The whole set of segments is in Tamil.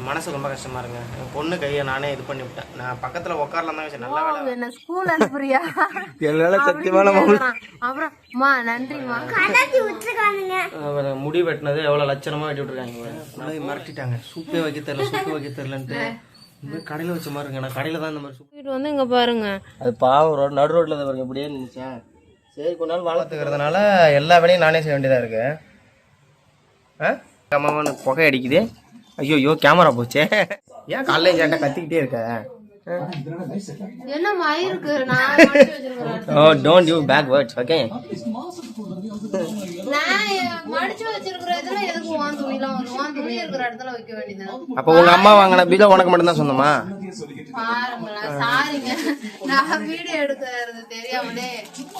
மனசு ரொம்ப கஷ்டமா இருங்க. என் பொண்ணு கையை நானே இது பண்ணி விட்டேன். நான் பக்கத்துல உட்காரலாம் தான் வச்சேன். நல்லா வேலை என்ன ஸ்கூல் அனுப்புறியா? என்னால சத்தியமான அப்புறம் மா நன்றிமா. முடி வெட்டினது எவ்வளவு லட்சணமா வெட்டி விட்டுருக்காங்க. மிரட்டிட்டாங்க. சூப்பே வைக்க தெரியலன்ட்டு கடையில வச்ச மாதிரி இருக்கு. நான் கடையில தான் இந்த மாதிரி வீட்டு வந்து இங்க பாருங்க. அது பாவம் நடு ரோட்ல தான் பாருங்க. இப்படியே நினைச்சேன். சரி கொஞ்ச நாள் வளர்த்துக்கிறதுனால எல்லா வேலையும் நானே செய்ய வேண்டியதா இருக்கு. அம்மாவானு புகை அடிக்குது. ஐயோ கேமரா போச்சே. ஏன் காலையில சேட்டை கத்திக்கிட்டே இருக்க? என்ன மயிருக்கு நான் don't you pack words okay. மடிச்சு வச்சிருக்கிறதுல எதுக்கு வான் துணிலாம் வரும்? வான் துணி இருக்கிற இடத்துல வைக்க வேண்டியது. அப்ப உங்க அம்மா வாங்கின பீஜா உனக்கு மட்டும் தான் சொந்தமா? பாருங்களா சாரிங்க, நான் வீடியோ எடுக்கிறது தெரியாமலே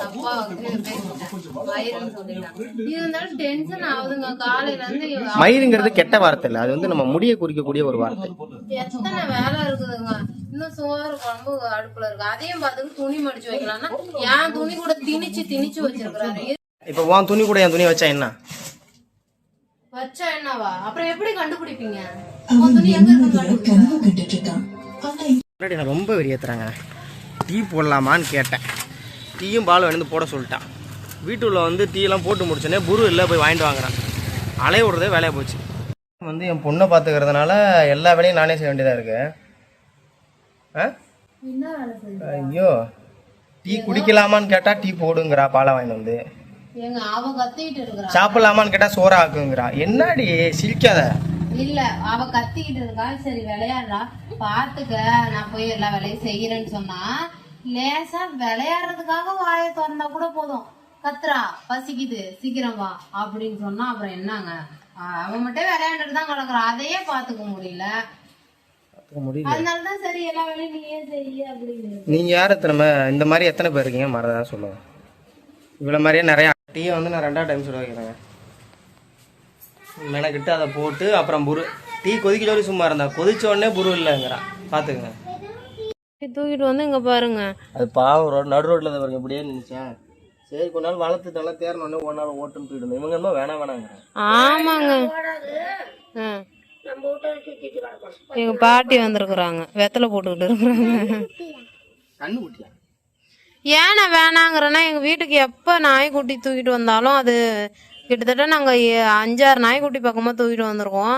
அப்பா மயிருன்னு சொல்லிட்டாங்க. இருந்தாலும் டென்ஷன் ஆகுதுங்க காலையில இருந்து. மயிருங்கிறது கெட்ட வார்த்தை இல்ல, அது வந்து நம்ம முடிய குறிக்கக்கூடிய ஒரு வார்த்தை. எத்தனை வேலை இருக்குதுங்க. இன்னும் சோறு குழம்பு அடுப்புல இருக்கு. அதையும் பார்த்துட்டு துணி மடிச்சு வைக்கலாம்னா என் துணி கூட திணிச்சு வச்சிருக்கிறாரு. இப்ப உன் துணி கூட என் துணி வச்சா என்ன? வச்சா என்னவா? அப்புறம் எப்படி கண்டுபிடிப்பீங்க? உன் துணி எங்க இருக்கு? நான் ரொம்ப வெறியேத்துறாங்க. டீ போடலாமான்னு கேட்டேன். டீயும் பால் வந்து போட சொல்லிட்டான். வீட்டுள்ள வந்து டீ எல்லாம் போட்டு முடிச்சோன்னே புரு இல்லை போய் வாங்கிட்டு வாங்குறான். அலைய விடுறதே வேலையை போச்சு. வந்து என் பொண்ணை பார்த்துக்கிறதுனால எல்லா வேலையும் நானே செய்ய வேண்டியதா இருக்கு. ஐயோ டீ குடிக்கலாமான்னு கேட்டா டீ போடுங்கிறா பாலை வாங்கிட்டு வந்து. சாப்பிடலாமான்னு கேட்டா சோறா ஆக்குங்கிறா. என்னடி சிரிக்காத. இல்ல அவ கத்திக்கிட்டு இருக்கா. சரி விளையாடுறா பாத்துக்க, நான் போய் எல்லா வேலையும் செய்யறேன்னு சொன்னா லேசா விளையாடுறதுக்காக வாயை திறந்தா கூட போதும். கத்துறா பசிக்குது சீக்கிரம் வா அப்படின்னு சொன்னா அப்புறம் என்னங்க? அவன் மட்டும் விளையாண்டுட்டு தான் கிடக்குறா. அதையே பாத்துக்க முடியல. அதனாலதான் சரி எல்லா வேலையும் நீயே செய்ய அப்படின்னு. நீங்க யாரு இந்த மாதிரி எத்தனை பேர் இருக்கீங்க? மறதான் சொல்லுங்க. இவ்வளவு மாதிரியே நிறைய டீ வந்து நான் 2ஆவது டைம் சொல்ல வைக்கிறேங்க. மெனக்கிட்டு அதை போட்டு அப்புறம் புரு டீ கொதிக்க சொல்லி சும்மா இருந்தா கொதிச்ச உடனே புரு இல்லைங்கிறான். பாத்துக்கங்க. தூக்கிட்டு வந்து இங்க பாருங்க. அது பாவம் ரோடு நடு ரோட்ல தான் பாருங்க. இப்படியே நினைச்சேன். சரி கொஞ்ச நாள் வளர்த்துட்டால தேரணுன்னே ஒரு நாள் ஓட்டுன்னு போயிடணும். இவங்க என்ன வேணாங்கிறாங்க. ஆமாங்க. எங்க பாட்டி வந்திருக்குறாங்க. வெத்தலை போட்டுக்கிட்டு இருக்கிறாங்க. கண்ணு குட்டியா? ஏன் நான் வேணாங்கிறேன்னா எங்க வீட்டுக்கு எப்ப நாய்க்குட்டி தூக்கிட்டு வந்தாலும் அது கிட்டத்தட்ட நாங்க 5-6 நாய்க்குட்டி பக்கமா தூக்கிட்டு வந்திருக்கோம்.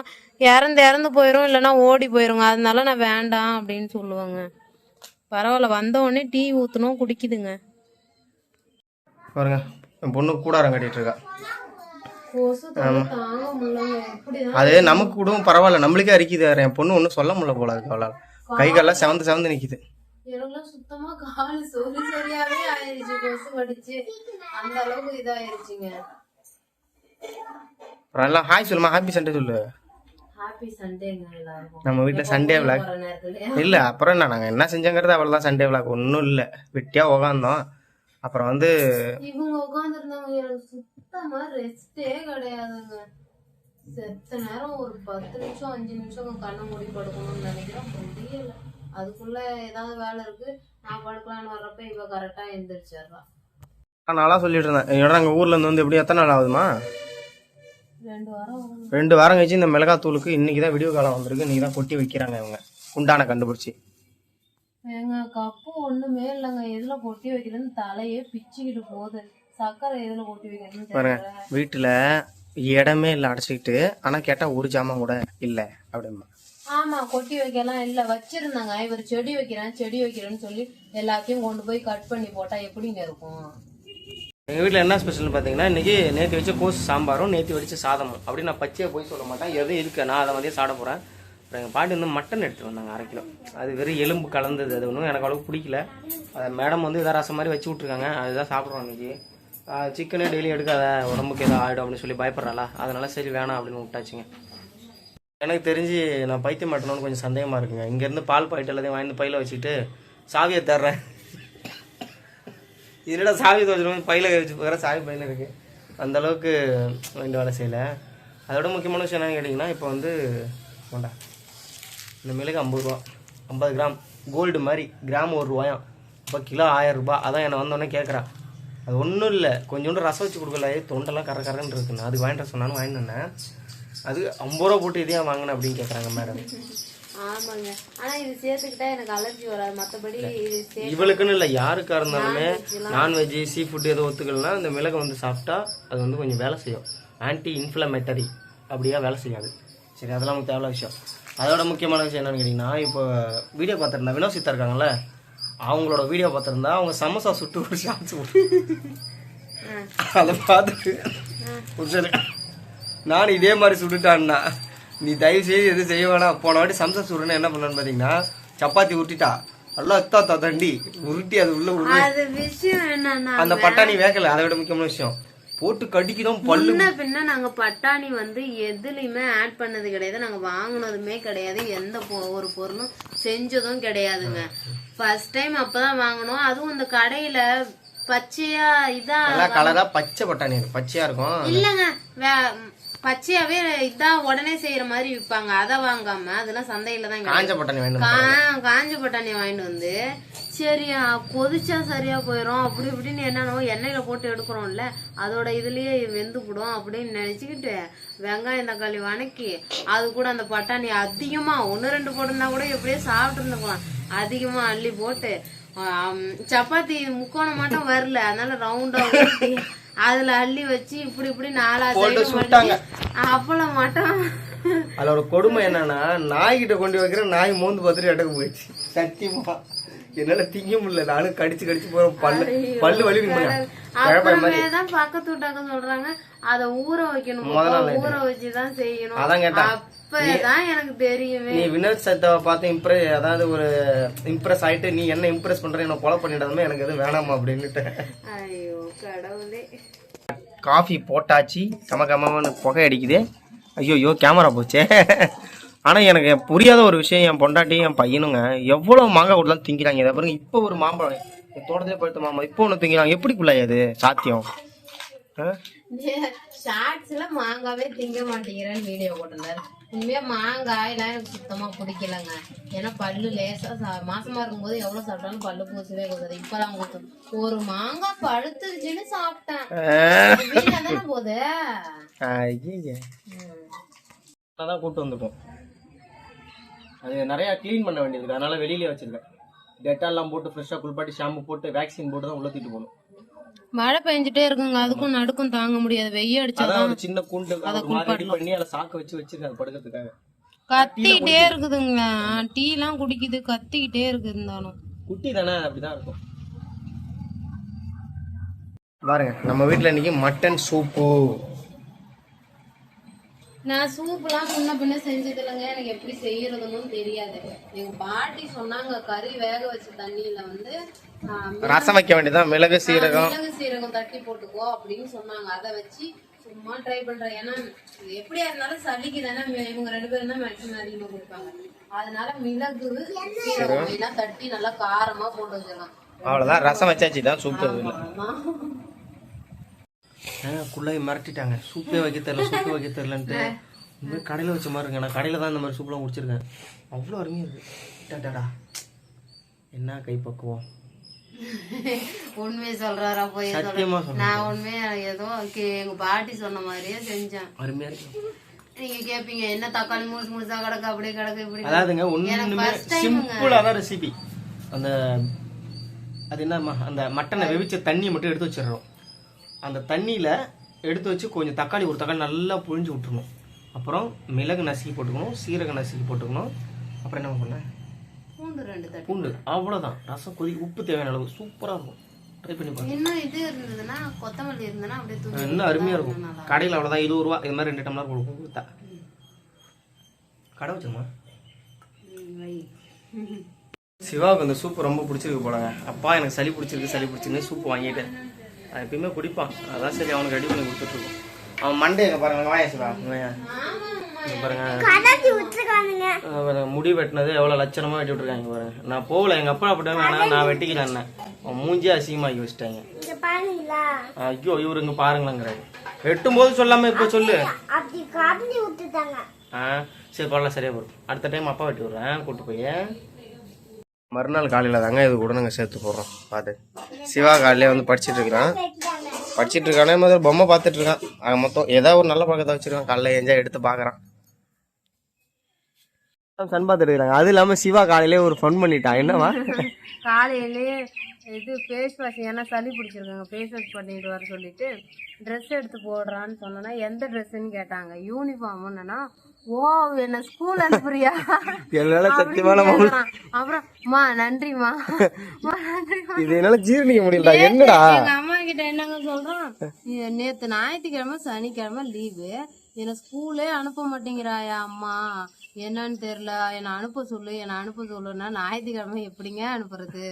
இறந்து போயிரும், இல்லைன்னா ஓடி போயிருங்க. அதனால நான் வேண்டாம் அப்படின்னு சொல்லுவாங்க. பரவாயில்ல, வந்த உடனே டீ ஊத்தணும் குடிக்குதுங்க. பாருங்க என் பொண்ணு கூடாரம் கட்டிட்டு இருக்கா. அது நமக்கு கூட பரவாயில்ல, நம்மளுக்கே அரிக்குது. என் பொண்ணு ஒன்றும் சொல்ல முடியல போல இருக்கு. அவளால் கைகள்லாம் செவந்து நிக்குது. சுத்தமா கால் சரியாவே ஆயிருச்சு. கொசு கடிச்சு அந்த அளவுக்கு இதாயிருச்சுங்க. எல்லாம் ஹாய் சொல்லுமா. ஹாப்பி சண்டே சொல்லு. ஹாப்பி சண்டேங்க எல்லாருக்கும். நம்ம வீட்டுல சண்டே விளாக் இல்ல. அப்புறம் என்ன நாங்க என்ன செஞ்சோங்கிறது அவ்வளவுதான். சண்டே விளாக் ஒன்றும் இல்லை. வெட்டியா உக்காந்தோம். அப்புறம் வந்து இவங்க உட்காந்துருந்தாங்க. எனக்கு சுத்தமா ரெஸ்டே கிடையாதுங்க. செத்த நேரம் ஒரு 10 நிமிஷம் 5 நிமிஷம் கண்ணை மூடி படுக்கணும்னு நினைக்கிறேன். முடியல. அதுக்குள்ள ஏதாவது வேலை இருக்கு நான் படுக்கலான்னு வர்றப்ப இவ கரெக்டா எந்திரிச்சிடுறா. நாளா சொல்லிட்டு இருந்தேன். என்னோட அங்க ஊர்ல இருந்து வந்து எப்படி எத்தனை நாள் ஆகுதுமா? 2 வாரம் கழிச்சு இந்த மிளகாத்தூளுக்கு இன்னைக்குதான் விடிவு காலம் வந்திருக்கு. இன்னைக்குதான் கொட்டி வைக்கிறாங்க இவங்க குண்டான கண்டுபிடிச்சி. எங்க கப்பு ஒண்ணுமே இல்லைங்க. எதுல கொட்டி வைக்கிறேன்னு தலையே பிச்சுக்கிட்டு போகுது. சக்கரை எதுல கொட்டி வைக்கிறேன்னு பாருங்க. வீட்டுல இடமே இல்லை அடைச்சிக்கிட்டு. ஆனா கேட்டா ஒரு ஜாமான் கூட இல்ல அப்படிமா. ஆமா கொட்டி வைக்கலாம் இல்ல வச்சிருந்தாங்க. இவர் செடி வைக்கிறேன்னு சொல்லி எல்லாத்தையும் கொண்டு போய் கட் பண்ணி போட்டா எப்படிங்க இருக்கும்? எங்க வீட்டுல என்ன ஸ்பெஷல்னு பாத்தீங்கன்னா இன்னைக்கு நேற்று வச்ச கோஸ் சாம்பாரும் நேற்று வச்ச சாதமும். அப்படி நான் பச்சையா போய் சொல்ல மாட்டேன். எதுவும் இருக்கு. நான் அதை வந்து சாப்பிட போறேன். எங்கள் பாட்டி வந்து மட்டன் எடுத்துட்டு வந்தாங்க 1/2 கிலோ. அது வெறும் எலும்பு கலந்தது. அது ஒன்றும் எனக்கு அவ்வளோக்கு பிடிக்கல. அதை மேடம் வந்து இதாக ரசம் மாதிரி வச்சு விட்ருக்காங்க. அதுதான் சாப்பிட்றோம் இன்னைக்கு. சிக்கனே டெய்லி எடுக்காத உடம்புக்கு எதாவது ஆகிடும் அப்படின்னு சொல்லி பயப்படுறாளா. அதனால சரி வேணாம் அப்படின்னு விட்டாச்சுங்க. எனக்கு தெரிஞ்சு நான் பைத்தியம் மாட்டணும்னு கொஞ்சம் சந்தேகமாக இருக்குங்க. இங்கேருந்து பால் பாயிட்டு எல்லாத்தையும் வாங்கி பையில வச்சுட்டு சாவியை தர்றேன். இதோட சாவி துவச்சிடும் பையில வச்சு போகிற சாவி பையில இருக்கு. அந்தளவுக்கு ரெண்டு வேலை செய்யலை. அதோட முக்கியமான விஷயம் என்னன்னு கேட்டிங்கன்னா இப்போ வந்து கொண்டா இந்த மிளகு 50 ரூபா 50 கிராம் கோல்டு மாதிரி கிராம் 1 ரூபாயாம். இப்போ கிலோ 1000 ரூபாய். அதான் என்னை வந்தோடனே கேட்குறா. அது ஒன்றும் இல்லை, கொஞ்சோண்டு ரசம் வச்சு கொடுக்கல. தொண்டெல்லாம் கரன்னு இருக்குண்ணா. அது வாங்கிட்டு சொன்னாலும் வாங்கிட்டு வந்தேன். அது 50 ரூபா போட்டு இதையும் வாங்கினேன் அப்படின்னு கேட்குறாங்க மேடம். ஆமாங்க, ஆனா இது சேர்த்துக்கிட்டா எனக்கு அலர்ஜி வராது. மற்றபடி இவளுக்குன்னு இல்லை, யாருக்கா இருந்தாலுமே நான்வெஜ் சீ ஃபுட் எதுவும் ஒத்துக்கலன்னா இந்த மிளகு வந்து சாப்பிட்டா அது வந்து கொஞ்சம் வேலை செய்யும். ஆன்டி இன்ஃப்ளமேட்டரி அப்படியா வேலை செய்யாது. சரி, அதெல்லாம் நமக்கு தேவையான விஷயம். அதோட முக்கியமான விஷயம் என்னன்னு கேட்டிங்கன்னா, இப்போ வீடியோ பார்த்துருந்தா வினோத் சித்தா இருக்காங்கல்ல, அவங்களோட வீடியோ பார்த்துருந்தா அவங்க சமோசா சுட்டு ஒரு ஷார்ட்ஸ் அதை பார்த்துட்டு சரி நானும் இதே மாதிரி சுட்டுட்டான்னா நீ தயவு செய்து எதுவும் செய்ய வேணாம். போன வாட்டி சம்சா சுடுன்னு என்ன பண்ணான்னு பார்த்தீங்கன்னா, சப்பாத்தி உருட்டிட்டா நல்லா எத்தா தண்டி உருட்டி அது உள்ள அந்த பட்டாணி வேகலை. அதை விட முக்கியமான விஷயம் போட்டு கடிக்கிறோம் பல்லு. பின்ன நாங்க பட்டாணி வந்து எதுலயுமே ஆட் பண்ணது கிடையாது, நாங்க வாங்கினதுமே கிடையாது, எந்த ஒரு பொருளும் செஞ்சதும் கிடையாதுங்க. ஃபர்ஸ்ட் டைம் அப்பதான் வாங்கணும். அதுவும் இந்த கடையில பச்சையா இதான் கலரா பச்சை பட்டாணி பச்சையா இருக்கும். இல்லங்க, பச்சையாவே இதான் உடனே செய்யற மாதிரி விற்பாங்க. அதை வாங்காம அதெல்லாம் சந்தையில தான் காஞ்ச பட்டாணி காஞ்ச பட்டாணி வாங்கிட்டு வந்து சரியா கொதிச்சா சரியா போயிடும் அப்படி இப்படின்னு என்னன்னோ எண்ணெயில போட்டு எடுக்கிறோம்ல, அதோட இதுலயே வெந்துவிடும் அப்படின்னு நினைச்சுக்கிட்டு வெங்காயம் தக்காளி வணக்கி அது கூட அந்த பட்டாணி அதிகமா 1-2 போட்டுருந்தா கூட எப்படியே சாப்பிட்டு இருந்துக்கலாம், அதிகமா அள்ளி போட்டு சப்பாத்தி முக்கோணம் மட்டும் வரல, அதனால ரவுண்டா ஊட்டி அதுல அள்ளி வச்சு இப்படி இப்படி 4 சைடு அப்பளம் மட்டும். அதோட கொடுமை என்னன்னா, நாய்கிட்ட கொண்டு வைக்கிற நாய் மோந்து பார்த்துட்டு இடக்கு போயிடுச்சு. சத்தியமா என்னால திங்க முடியல, நானும் கடிச்சு போறோம். பல்லு வலி. அப்புறமேதான் பக்கத்து வீட்டாக்க சொல்றாங்க அதை ஊற வைக்கணும், ஊற வச்சுதான் செய்யணும். அதான் கேட்டா அப்பதான் எனக்கு தெரியுமே. நீ வினோத் சத்தாவை பார்த்து அதாவது ஒரு இம்ப்ரெஸ் ஆயிட்டு நீ என்ன இம்ப்ரெஸ் பண்ற என்ன கொலை பண்ணிடாதமே, எனக்கு எதுவும் வேணாமா அப்படின்னுட்டு. ஐயோ கடவுளே. காஃபி போட்டாச்சு, கமகமான புகை அடிக்குது. ஐயோ கேமரா போச்சே. ஆனால் எனக்கு புரியாத ஒரு விஷயம், என் பொண்டாட்டியும் என் பையனுங்க எவ்வளோ மாங்காய் கொடுத்தாலும் திங்கிறாங்க. இதை பாருங்க, இப்போ ஒரு மாம்பழம் தோட்டத்திலே பழுத்த மாம்பழம் இப்போ ஒன்று திங்கிறாங்க. எப்படிக்குள்ள அது சாத்தியம்? ஷார்ட்ஸ்ல மாங்காவே திங்க மாட்டேங்கிறேன்னு வீடியோ போட்டிருந்தாரு. உண்மையா மாங்காயெல்லாம் எனக்கு சுத்தமா பிடிக்கலங்க. ஏன்னா பல்லு லேசா மாசமா இருக்கும்போது எவ்வளவு சாப்பிட்டாலும் பல்லு பூசவே கூடாது. இப்பதான் கொடுத்தோம் ஒரு மாங்காய் பழுத்துருச்சுன்னு சாப்பிட்டேன். தானே போது அதான் கூட்டு வந்துட்டோம். அது நிறைய கிளீன் பண்ண வேண்டியது, அதனால வெளியிலே வச்சிருக்கேன். டெட்டால்லாம் போட்டு ஃப்ரெஷ்ஷாக குளிப்பாட்டி ஷாம்பு போட்டு வேக்சின் போட்டு தான் உள்ள தூக்கிட்டு போகணும். மழை பெஞ்சிட்டே இருக்குங்க, அதுக்கும் நடுக்கும் தாங்க முடியாது. வெய்ய அடிச்சாதான் ஒரு சின்ன கூண்டு ரெடி பண்ணி அதை சாக்க வச்சிருக்காங்க படுக்கிறதுக்காக. கத்திக்கிட்டே இருக்குதுங்க, டீ எல்லாம் குடிக்குது, கத்திக்கிட்டே இருக்கு. இருந்தாலும் குட்டி தானே, அப்படிதான் இருக்கும். பாருங்க, நம்ம வீட்டுல இன்னைக்கு மட்டன் சூப்பு. நான் சூப்லாம் முன்ன பின்ன செஞ்சது இல்லைங்க, எனக்கு எப்படி செய்யறதுன்னு தெரியாது. எங்க பாட்டி சொன்னாங்க கறி வேக வச்ச தண்ணியில வந்து ரசம் வைக்க வேண்டியதான், மிளகு சீரகம் தட்டி போட்டுக்கோ அப்படின்னு சொன்னாங்க. அதை வச்சு சும்மா ட்ரை பண்றேன். ஏன்னா எப்படியா இருந்தாலும் சளிக்கு தானே இவங்க 2 பேரும் தான் மேக்ஸிமம் அதிகமா கொடுப்பாங்க. அதனால மிளகு சீரகம் எல்லாம் தட்டி நல்லா காரமா போட்டு வச்சிடலாம். அவ்வளவுதான், ரசம் வச்சாச்சு தான் சூப்பர். குள்ளாய் மிரட்டிட்டாங்க, சூப்பே வைக்க தெரியலன்ட்டு. இந்த மாதிரி கடையில் வச்ச மாதிரி இருக்கு. நான் கடையில் தான் இந்த மாதிரி சூப்லாம் குடிச்சிருக்கேன், அவ்வளோ அருமையாக இருக்கு. என்ன கைப்பக்குவோம். உண்மையை சொல்றாரா போய்? சத்தியமா சொல்றேன், நான் உண்மையா ஏதோ எங்க பாட்டி சொன்ன மாதிரியே செஞ்சேன். அருமையா இருக்கு. நீங்க கேப்பீங்க என்ன தக்காளி முழுசா கிடக்கு அப்படியே கிடக்கு இப்படி. அதாவதுங்க ஒண்ணுமே சிம்பிளா தான் ரெசிபி. அந்த அது என்ன, அந்த மட்டனை வெவிச்ச தண்ணியை மட்டும் எடுத்து வச்சிடறோம். அந்த தண்ணியில் எடுத்து வச்சு கொஞ்சம் தக்காளி, ஒரு தக்காளி நல்லா புழிஞ்சு விட்டுருணும். அப்புறம் மிளகு நசுக்கி போட்டுக்கணும், சீரகம் நசுக்கி போட்டுக்கணும். அப்புறம் என்ன பண்ணேன், பூண்டு. அவ்வளோதான். ரசம் கொதி, உப்பு தேவையான அளவு. சூப்பராக இருக்கும், ட்ரை பண்ணி பாருங்க. இன்னும் இது இருந்ததுன்னா கொத்தமல்லி இருந்ததுன்னா அப்படியே இன்னும் அருமையாக இருக்கும். கடையில் அவ்வளோதான், 20 ரூபா. இது மாதிரி 2 டம்ளர் கொடுக்கும் கொடுத்தா. கடை வச்சுருமா? சிவாவுக்கு அந்த சூப்பு ரொம்ப பிடிச்சிருக்கு போலங்க. அப்பா எனக்கு சளி பிடிச்சிருக்கு சூப்பு வாங்கிட்டு அவன் எப்பயுமே குடிப்பான். அதான் சரி அவனுக்கு ரெடி பண்ணி கொடுத்துட்ருக்கோம். அவன் மண்டே பாருங்க, வாயா சிவா பாருங்க, முடி வெட்டினது எவ்வளோ லட்சணமாக வெட்டி விட்டுருக்காங்க பாருங்க. நான் போகல, எங்கள் அப்பா அப்படின்னா நான் வெட்டிக்கிறேன். அவன் மூஞ்சியே அசிங்கமாக்கி வச்சுட்டாங்க. ஐயோ இவருங்க பாருங்களேங்கிறாரு. வெட்டும் போது சொல்லாம இப்போ சொல்லு. சரி பரவாயில்ல, சரியா போடும். அடுத்த டைம் அப்பா வெட்டி விடுறேன், கூப்பிட்டு போய். மறுநாள் காலையில் தாங்க இது கூட நாங்கள் சேர்த்து போடுறோம். பார்த்து சிவா காலையிலே வந்து படிச்சுட்டு இருக்கிறான். படிச்சுட்டு இருக்கானே முதல்ல பொம்மை பார்த்துட்டு இருக்கான். அங்கே மொத்தம் ஏதாவது ஒரு நல்ல பழக்கத்தை வச்சிருக்கான். காலைல என்ஜாய் எடுத்து பார்க்குறான். சன் பார்த்துட்டு இருக்காங்க. அது இல்லாமல் சிவா காலையிலே ஒரு ஃபன் பண்ணிட்டான். என்னவா காலையிலே இது ஃபேஸ் வாஷ், ஏன்னா சளி பிடிச்சிருக்காங்க, ஃபேஸ் வாஷ் பண்ணிட்டு வர சொல்லிட்டு ட்ரெஸ் எடுத்து போடுறான்னு சொன்னா எந்த ட்ரெஸ்ன்னு கேட்டாங்க. யூனிஃபார்ம்னா ஓ என்ன ஸ்கூல் அனுப்புறியா என்னால சத்தியமான அப்புறம் மா நன்றிமா நன்றிமா. இது என்னால ஜீரணிக்க முடியல. என்னடா எங்க அம்மா கிட்ட என்னங்க சொல்றோம், நேத்து ஞாயிற்றுக்கிழமை சனிக்கிழமை லீவு, என்ன ஸ்கூலே அனுப்ப மாட்டேங்கிறாயா அம்மா, என்னன்னு தெரியல, என்னை அனுப்ப சொல்லுன்னா ஞாயிற்றுக்கிழமை எப்படிங்க அனுப்புறது,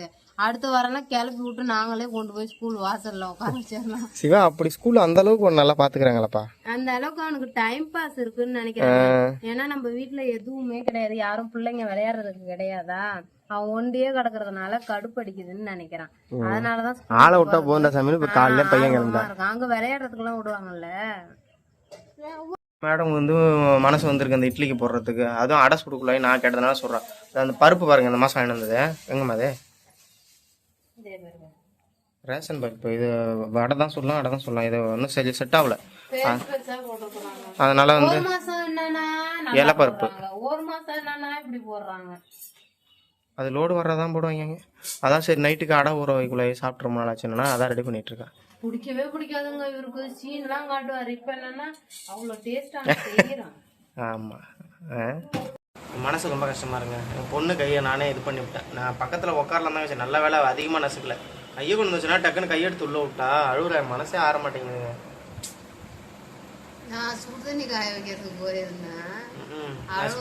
அடுத்த வாரம்லாம் கிளப்பி விட்டு நாங்களே கொண்டு போய் ஸ்கூல் வாசல்ல உட்காந்துச்சிடலாம். சிவா அப்படி ஸ்கூல் அந்த அளவுக்கு நல்லா பாத்துக்கிறாங்களாப்பா? அந்த அளவுக்கு அவனுக்கு டைம் பாஸ் இருக்குன்னு நினைக்கிறேன். ஏன்னா நம்ம வீட்டுல எதுவுமே கிடையாது, யாரும் பிள்ளைங்க விளையாடுறதுக்கு கிடையாதா, அவன் ஒண்டியே கிடக்குறதுனால கடுப்படிக்குதுன்னு நினைக்கிறான். அதனாலதான் ஆளை விட்டா போந்த சமையல் இப்ப காலையில பையன் கிளம்பா அங்க விளையாடுறதுக்கு எல்லாம் விடுவாங்கல்ல. மேடம் வந்து மனசு வந்திருக்கு அந்த இட்லிக்கு போடுறதுக்கு. அதுவும் அடை சுடுக்குள்ள நான் கேட்டதுனால சொல்றேன். அந்த பருப்பு பாருங்க, இந்த மாசம் வாங்கிட்டு வந்தது எங்கம்மா அது ரேஷன் பருப்பு. இது அடை தான் சொல்லலாம். இது ஒன்றும் சரி செட் ஆகல. அதனால வந்து இலை பருப்பு அது லோடு வர்றதான் போடுவாங்க. அதான் சரி நைட்டுக்கு அடை ஊற வைக்குள்ள சாப்பிட்டு ரொம்ப நாள் ஆச்சுன்னா அதான் ரெடி பண்ணிட்டு இருக்கேன். பிடிக்கவே பிடிக்காதுங்க இவருக்கு, சீன்லாம் காட்டுவார். இப்ப என்னன்னா அவ்வளோ டேஸ்டா செய்யறான். ஆமா, மனசு ரொம்ப கஷ்டமா இருங்க. என் பொண்ணு கையை நானே இது பண்ணி விட்டேன். நான் பக்கத்துல உட்காரலாம் தான் வச்சேன். நல்ல வேலை அதிகமா நசுக்கல. கையை கொண்டு வச்சுன்னா டக்குன்னு கையெடுத்து உள்ள விட்டா அழுகுற. மனசே ஆற மாட்டேங்குதுங்க. நான் சுடுதண்ணி காய வைக்கிறதுக்கு போயிருந்தேன்,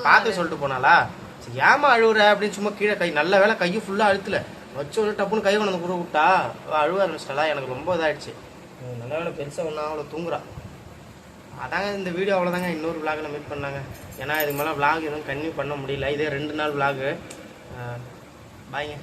பார்த்து சொல்லிட்டு போனாலா ஏமா அழுகுற அப்படின்னு சும்மா கீழே கை, நல்ல வேலை கையை ஃபுல்லா அழுத்துல வச்சு ஒரு டப்புன்னு கை கொண்டு வந்து கூட விட்டா அழுவ ஆரம்பிச்சிட்டாலா. எனக்கு ரொம்ப இதாகிடுச்சு. நல்ல வேலை பெருசாக ஒன்றா அவ்வளோ தூங்குறா. அதாங்க இந்த வீடியோ அவ்வளோதாங்க. இன்னொரு விளாகில் மீட் பண்ணாங்க. ஏன்னா இதுக்கு மேலே விளாக் எதுவும் கன்டினியூ பண்ண முடியல. இதே 2 நாள் விளாகு. பாய்ங்க.